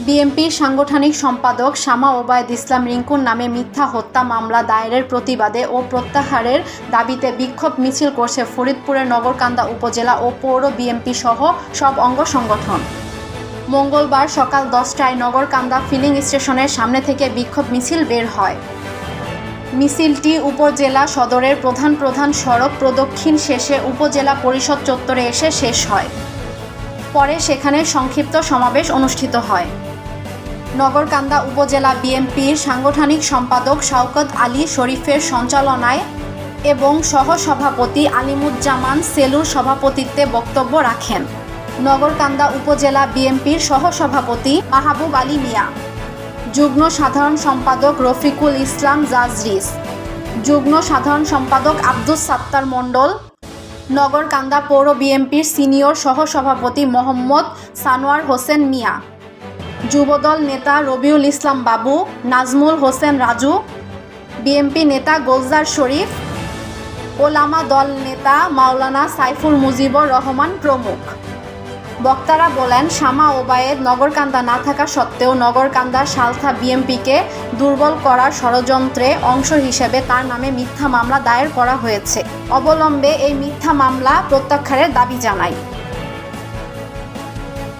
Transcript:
বিএনপির সাংগঠনিক সম্পাদক শামা ওবায়দ ইসলাম রিংকুর নামে মিথ্যা হত্যা মামলা দায়েরের প্রতিবাদে ও প্রত্যাহারের দাবিতে বিক্ষোভ মিছিল করছে ফরিদপুরের নগরকান্দা উপজেলা ও পৌর বিএনপি সহ সব অঙ্গ সংগঠন। মঙ্গলবার সকাল 10টায় নগরকান্দা ফিলিং স্টেশনের সামনে থেকে বিক্ষোভ মিছিল বের হয়। মিছিলটি উপজেলা সদরের প্রধান সড়ক প্রদক্ষিণ শেষে উপজেলা পরিষদ চত্বরে এসে শেষ হয়। পরে সেখানে সংক্ষিপ্ত সমাবেশ অনুষ্ঠিত হয়। নগরকান্দা উপজেলা বিএনপির সাংগঠনিক সম্পাদক শওকত আলী শরীফের সঞ্চালনায় এবং সহসভাপতি আলিমুজ্জামান সেলুর সভাপতিত্বে বক্তব্য রাখেন নগরকান্দা উপজেলা বিএনপির সহসভাপতি মাহবুব আলী মিয়া, যুগ্ম সাধারণ সম্পাদক রফিকুল ইসলাম জাজরিস, যুগ্ম সাধারণ সম্পাদক আব্দুস সাত্তার মণ্ডল, নগরকান্দা পৌর বিএনপির সিনিয়র সহসভাপতি মোহাম্মদ সানোয়ার হোসেন মিয়া, যুবদল নেতা রবিউল ইসলাম বাবু, নাজমুল হোসেন রাজু, বিএনপি নেতা গোলজার শরীফ, ওলামা দল নেতা মাওলানা সাইফুল মুজিবুর রহমান প্রমুখ। বক্তারা বলেন, শামা ওবায়েদ নগরকান্দা না থাকা সত্ত্বেও নগরকান্দার সালথা বিএনপিকে দুর্বল করার ষড়যন্ত্রে অংশ হিসেবে তার নামে মিথ্যা মামলা দায়ের করা হয়েছে। অবলম্বে এই মিথ্যা মামলা প্রত্যাহারের দাবি জানায়।